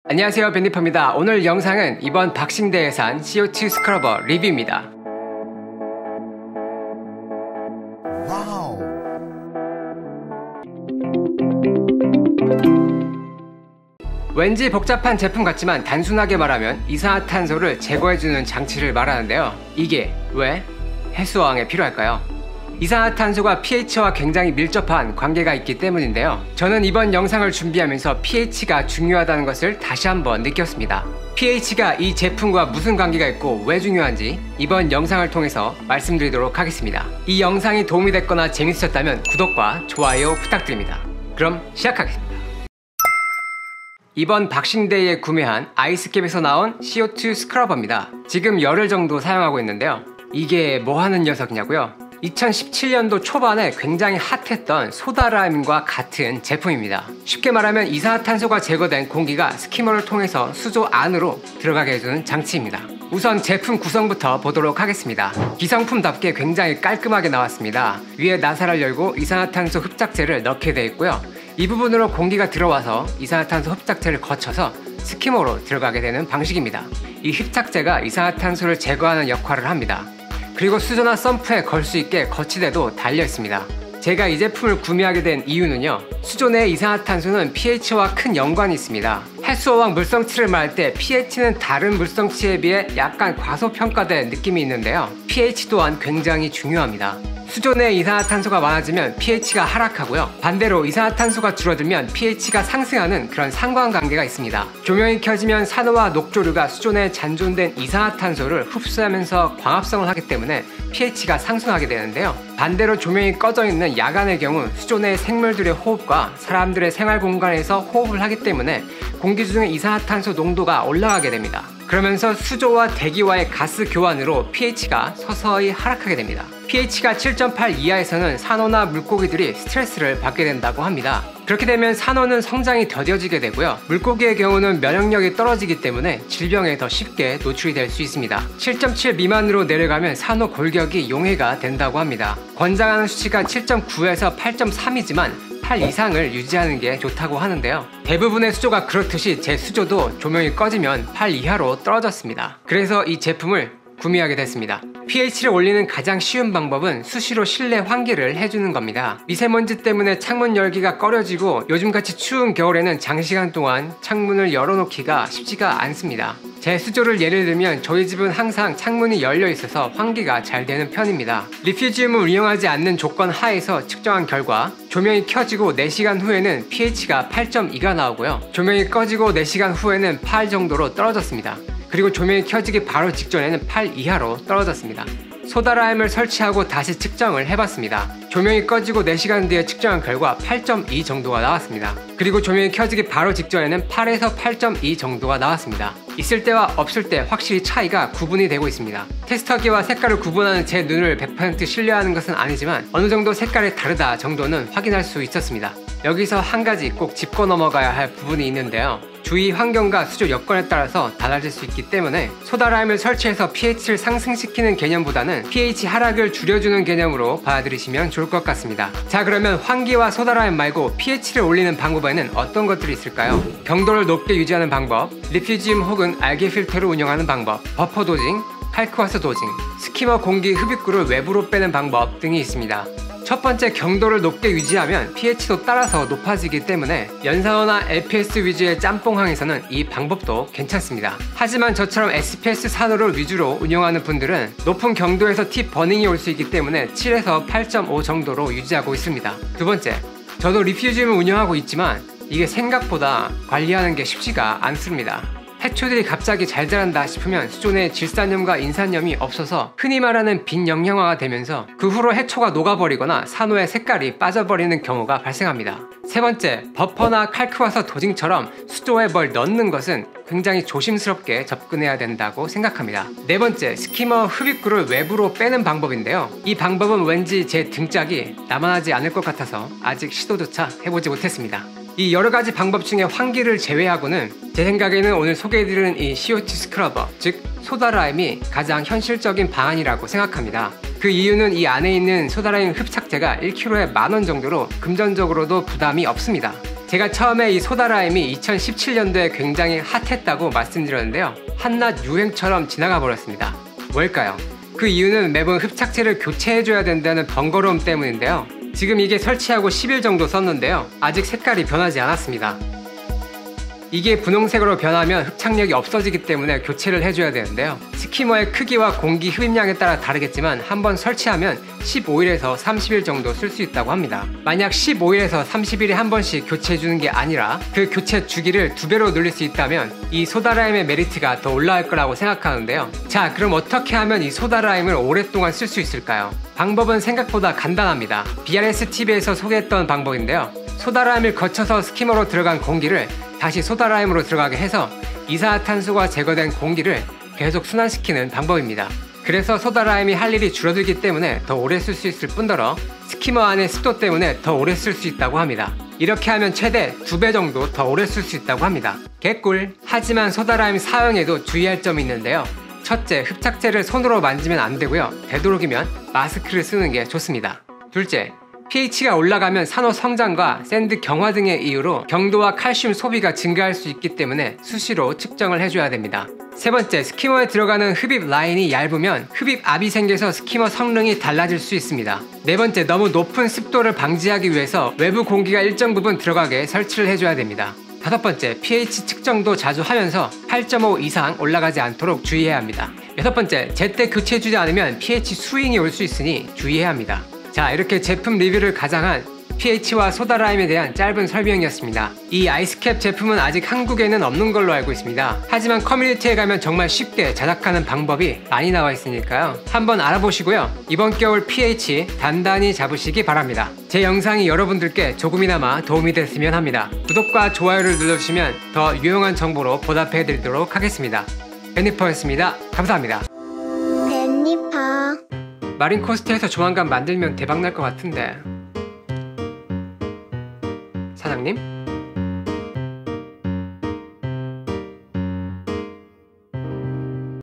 안녕하세요, 밴디퍼입니다. 오늘 영상은 이번 박싱대에산 CO2 스크러버 리뷰입니다. 와우. 왠지 복잡한 제품 같지만 단순하게 말하면 이산화탄소를 제거해주는 장치를 말하는데요. 이게 왜 해수어항에 필요할까요? 이산화탄소가 pH와 굉장히 밀접한 관계가 있기 때문인데요. 저는 이번 영상을 준비하면서 pH가 중요하다는 것을 다시 한번 느꼈습니다. pH가 이 제품과 무슨 관계가 있고 왜 중요한지 이번 영상을 통해서 말씀드리도록 하겠습니다. 이 영상이 도움이 됐거나 재밌으셨다면 구독과 좋아요 부탁드립니다. 그럼 시작하겠습니다. 이번 박싱데이에 구매한 아이스캡에서 나온 CO2 스크러버입니다. 지금 열흘 정도 사용하고 있는데요. 이게 뭐 하는 녀석이냐고요? 2017년도 초반에 굉장히 핫했던 소다라임과 같은 제품입니다. 쉽게 말하면 이산화탄소가 제거된 공기가 스키머를 통해서 수조 안으로 들어가게 해주는 장치입니다. 우선 제품 구성부터 보도록 하겠습니다. 기성품답게 굉장히 깔끔하게 나왔습니다. 위에 나사를 열고 이산화탄소 흡착제를 넣게 되어 있고요. 이 부분으로 공기가 들어와서 이산화탄소 흡착제를 거쳐서 스키머로 들어가게 되는 방식입니다. 이 흡착제가 이산화탄소를 제거하는 역할을 합니다. 그리고 수조나 펌프에 걸 수 있게 거치대도 달려 있습니다. 제가 이 제품을 구매하게 된 이유는요, 수조 내 이산화탄소는 pH와 큰 연관이 있습니다. 해수어항 물성치를 말할 때 pH는 다른 물성치에 비해 약간 과소평가된 느낌이 있는데요, pH 또한 굉장히 중요합니다. 수조 내 이산화탄소가 많아지면 pH가 하락하고요, 반대로 이산화탄소가 줄어들면 pH가 상승하는 그런 상관관계가 있습니다. 조명이 켜지면 산호와 녹조류가 수조 내에 잔존된 이산화탄소를 흡수하면서 광합성을 하기 때문에 pH가 상승하게 되는데요, 반대로 조명이 꺼져 있는 야간의 경우 수조 내 생물들의 호흡과 사람들의 생활 공간에서 호흡을 하기 때문에 공기 중의 이산화탄소 농도가 올라가게 됩니다. 그러면서 수조와 대기와의 가스 교환으로 pH가 서서히 하락하게 됩니다. pH가 7.8 이하에서는 산호나 물고기들이 스트레스를 받게 된다고 합니다. 그렇게 되면 산호는 성장이 더뎌지게 되고요, 물고기의 경우는 면역력이 떨어지기 때문에 질병에 더 쉽게 노출이 될 수 있습니다. 7.7 미만으로 내려가면 산호 골격이 용해가 된다고 합니다. 권장하는 수치가 7.9에서 8.3이지만 8 이상을 유지하는 게 좋다고 하는데요, 대부분의 수조가 그렇듯이 제 수조도 조명이 꺼지면 8 이하로 떨어졌습니다. 그래서 이 제품을 구매하게 됐습니다. pH를 올리는 가장 쉬운 방법은 수시로 실내 환기를 해주는 겁니다. 미세먼지 때문에 창문 열기가 꺼려지고 요즘같이 추운 겨울에는 장시간 동안 창문을 열어놓기가 쉽지가 않습니다. 제 수조를 예를 들면 저희 집은 항상 창문이 열려 있어서 환기가 잘 되는 편입니다. 리퓨지움을 이용하지 않는 조건 하에서 측정한 결과 조명이 켜지고 4시간 후에는 pH가 8.2가 나오고요, 조명이 꺼지고 4시간 후에는 8 정도로 떨어졌습니다. 그리고 조명이 켜지기 바로 직전에는 8 이하로 떨어졌습니다. 소다라임을 설치하고 다시 측정을 해봤습니다. 조명이 꺼지고 4시간 뒤에 측정한 결과 8.2 정도가 나왔습니다. 그리고 조명이 켜지기 바로 직전에는 8에서 8.2 정도가 나왔습니다. 있을 때와 없을 때 확실히 차이가 구분이 되고 있습니다. 테스터기와 색깔을 구분하는 제 눈을 100% 신뢰하는 것은 아니지만 어느 정도 색깔이 다르다 정도는 확인할 수 있었습니다. 여기서 한 가지 꼭 짚고 넘어가야 할 부분이 있는데요, 주위 환경과 수조 여건에 따라서 달라질 수 있기 때문에 소다라임을 설치해서 pH를 상승시키는 개념보다는 pH 하락을 줄여주는 개념으로 받아들이시면 좋을 것 같습니다. 자, 그러면 환기와 소다라임 말고 pH를 올리는 방법에는 어떤 것들이 있을까요? 경도를 높게 유지하는 방법, 리퓨지움 혹은 알게 필터를 운영하는 방법, 버퍼 도징, 칼크와스 도징, 스키머 공기 흡입구를 외부로 빼는 방법 등이 있습니다. 첫 번째, 경도를 높게 유지하면 pH도 따라서 높아지기 때문에 연산호나 LPS 위주의 짬뽕항에서는 이 방법도 괜찮습니다. 하지만 저처럼 SPS 산호를 위주로 운영하는 분들은 높은 경도에서 팁 버닝이 올 수 있기 때문에 7에서 8.5 정도로 유지하고 있습니다. 두 번째, 저도 리퓨지움을 운영하고 있지만 이게 생각보다 관리하는 게 쉽지가 않습니다. 해초들이 갑자기 잘 자란다 싶으면 수조 내에 질산염과 인산염이 없어서 흔히 말하는 빈영양화가 되면서 그 후로 해초가 녹아버리거나 산호의 색깔이 빠져버리는 경우가 발생합니다. 세 번째, 버퍼나 칼크와서 도징처럼 수조에 뭘 넣는 것은 굉장히 조심스럽게 접근해야 된다고 생각합니다. 네 번째, 스키머 흡입구를 외부로 빼는 방법인데요, 이 방법은 왠지 제 등짝이 나만하지 않을 것 같아서 아직 시도조차 해보지 못했습니다. 이 여러가지 방법 중에 환기를 제외하고는 제 생각에는 오늘 소개해드리는 이 CO2 스크러버, 즉 소다라임이 가장 현실적인 방안이라고 생각합니다. 그 이유는 이 안에 있는 소다라임 흡착제가 1kg에 10,000원 정도로 금전적으로도 부담이 없습니다. 제가 처음에 이 소다라임이 2017년도에 굉장히 핫했다고 말씀드렸는데요. 한낱 유행처럼 지나가 버렸습니다. 뭘까요? 그 이유는 매번 흡착제를 교체해줘야 된다는 번거로움 때문인데요. 지금 이게 설치하고 10일 정도 썼는데요. 아직 색깔이 변하지 않았습니다. 이게 분홍색으로 변하면 흡착력이 없어지기 때문에 교체를 해줘야 되는데요. 스키머의 크기와 공기 흡입량에 따라 다르겠지만 한번 설치하면 15일에서 30일 정도 쓸 수 있다고 합니다. 만약 15일에서 30일에 한 번씩 교체해주는 게 아니라 그 교체 주기를 2배로 늘릴 수 있다면 이 소다라임의 메리트가 더 올라갈 거라고 생각하는데요. 자, 그럼 어떻게 하면 이 소다라임을 오랫동안 쓸 수 있을까요? 방법은 생각보다 간단합니다. BRSTV에서 소개했던 방법인데요. 소다라임을 거쳐서 스키머로 들어간 공기를 다시 소다라임으로 들어가게 해서 이산화탄소가 제거된 공기를 계속 순환시키는 방법입니다. 그래서 소다라임이 할 일이 줄어들기 때문에 더 오래 쓸 수 있을 뿐더러 스키머 안의 습도 때문에 더 오래 쓸 수 있다고 합니다. 이렇게 하면 최대 2배 정도 더 오래 쓸 수 있다고 합니다. 개꿀! 하지만 소다라임 사용에도 주의할 점이 있는데요. 첫째, 흡착제를 손으로 만지면 안 되고요. 되도록이면 마스크를 쓰는 게 좋습니다. 둘째, pH가 올라가면 산호 성장과 샌드 경화 등의 이유로 경도와 칼슘 소비가 증가할 수 있기 때문에 수시로 측정을 해줘야 됩니다. 세 번째, 스키머에 들어가는 흡입 라인이 얇으면 흡입압이 생겨서 스키머 성능이 달라질 수 있습니다. 네 번째, 너무 높은 습도를 방지하기 위해서 외부 공기가 일정 부분 들어가게 설치를 해줘야 됩니다. 다섯 번째, pH 측정도 자주 하면서 8.5 이상 올라가지 않도록 주의해야 합니다. 여섯 번째, 제때 교체해주지 않으면 pH 스윙이 올 수 있으니 주의해야 합니다. 자, 이렇게 제품 리뷰를 가장한 pH와 소다라임에 대한 짧은 설명이었습니다. 이 아이스캡 제품은 아직 한국에는 없는 걸로 알고 있습니다. 하지만 커뮤니티에 가면 정말 쉽게 제작하는 방법이 많이 나와 있으니까요. 한번 알아보시고요. 이번 겨울 pH 단단히 잡으시기 바랍니다. 제 영상이 여러분들께 조금이나마 도움이 됐으면 합니다. 구독과 좋아요를 눌러주시면 더 유용한 정보로 보답해드리도록 하겠습니다. 베니퍼였습니다. 감사합니다. 베니퍼. 마린코스트에서 조만간 만들면 대박날 것 같은데 사장님?